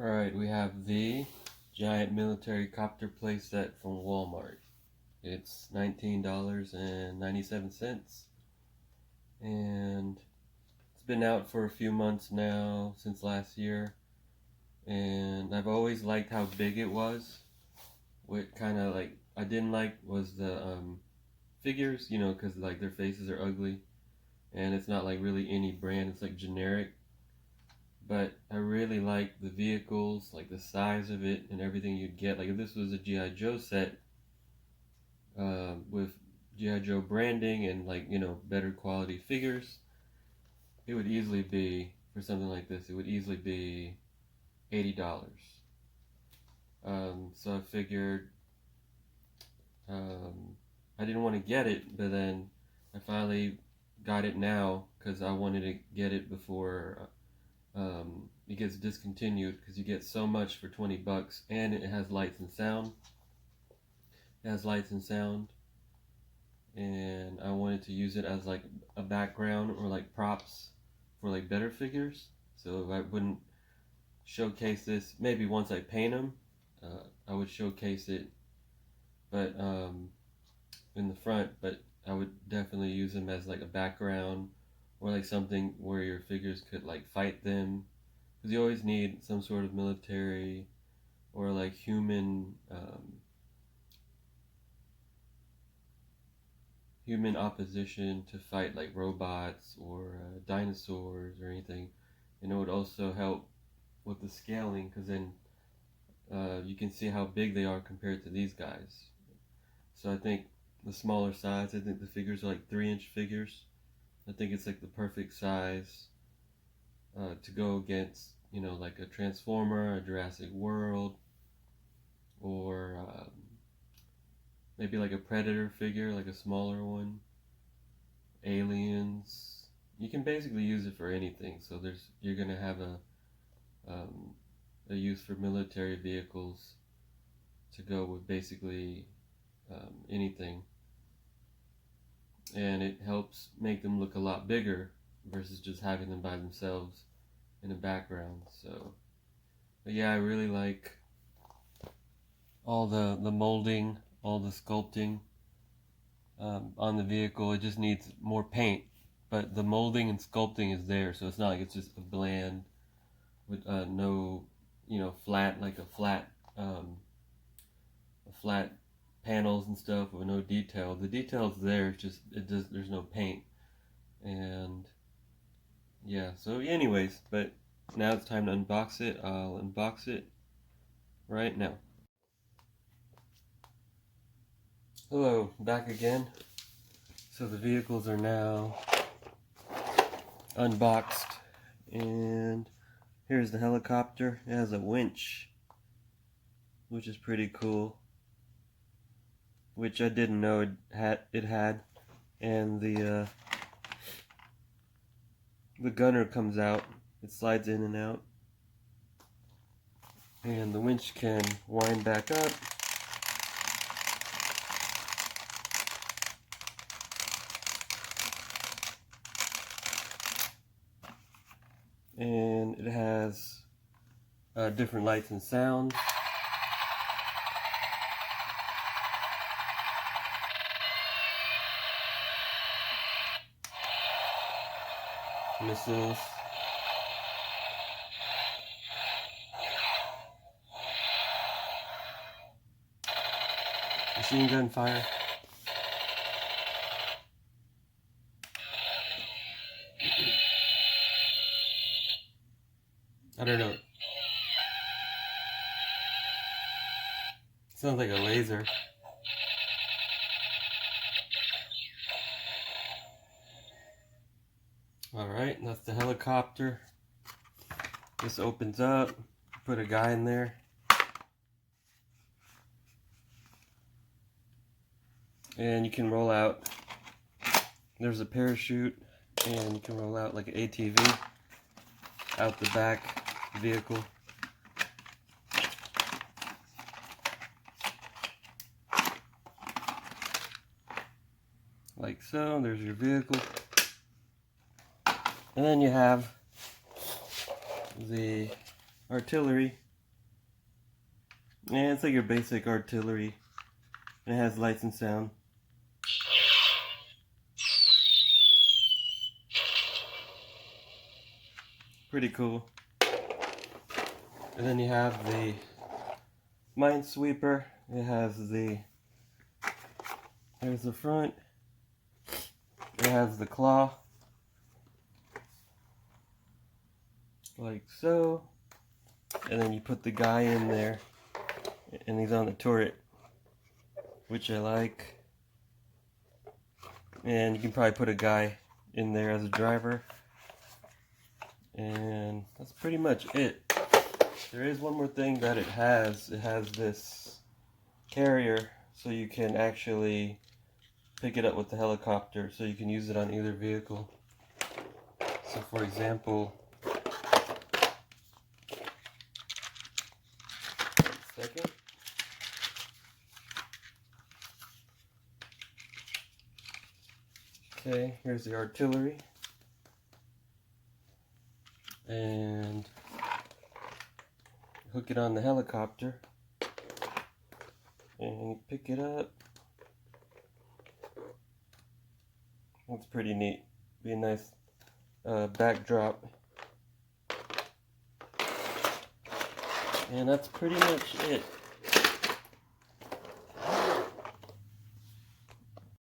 Alright, we have the giant military copter playset from Walmart. It's $19.97 and it's been out for a few months now, since last year, and I've always liked how big it was. What kind of like I didn't like was the figures, because like their faces are ugly and it's not like really any brand, it's like generic. But I really like the vehicles, like the size of it and everything you'd get. Like if this was a G.I. Joe set with G.I. Joe branding and better quality figures, it would easily be, for something like this, it would easily be $80. So I figured I didn't want to get it, but then I finally got it now because I wanted to get it before it gets discontinued, because you get so much for 20 bucks, and it has lights and sound. It has lights and sound, and I wanted to use it as like a background or like props for like better figures. So if I wouldn't showcase this, maybe once I paint them, I would showcase it, but in the front. But I would definitely use them as like a background or like something where your figures could like fight them, because you always need some sort of military or like human opposition to fight like robots or dinosaurs or anything. And it would also help with the scaling, because then you can see how big they are compared to these guys. So I think the smaller size, I think the figures are like 3-inch figures. I think it's like the perfect size to go against, like a Transformer, a Jurassic World, or maybe like a Predator figure, like a smaller one. Aliens. You can basically use it for anything. So you're gonna have a use for military vehicles to go with basically anything, and it helps make them look a lot bigger versus just having them by themselves in the background. So, but yeah, I really like all the molding, all the sculpting on the vehicle. It just needs more paint, but the molding and sculpting is there, so it's not like it's just a bland with no, flat, like a flat panels and stuff with no detail. The detail's there, it's just there's no paint. And yeah, so anyways, but now it's time to unbox it. I'll unbox it right now. Hello, back again. So the vehicles are now unboxed, and here's the helicopter. It has a winch, which is pretty cool, which I didn't know it had. And the gunner comes out. It slides in and out, and the winch can wind back up. And it has different lights and sounds. Missiles. Machine gun fire. I don't know. Sounds like a laser. Alright, that's the helicopter. This opens up. Put a guy in there. And you can roll out. There's a parachute, and you can roll out like an ATV out the back vehicle. Like so. There's your vehicle. And then you have the artillery Yeah, it's like your basic artillery. It has lights and sound. Pretty cool. And then you have the Minesweeper. It has there's the front. It has the claw. Like so. And then you put the guy in there. And he's on the turret, which I like. And you can probably put a guy in there as a driver. And that's pretty much it. There is one more thing that it has. It has this carrier, so you can actually pick it up with the helicopter, so you can use it on either vehicle. So for example, second. Okay, here's the artillery. And hook it on the helicopter. And you pick it up. That's pretty neat. Be a nice backdrop. And that's pretty much it.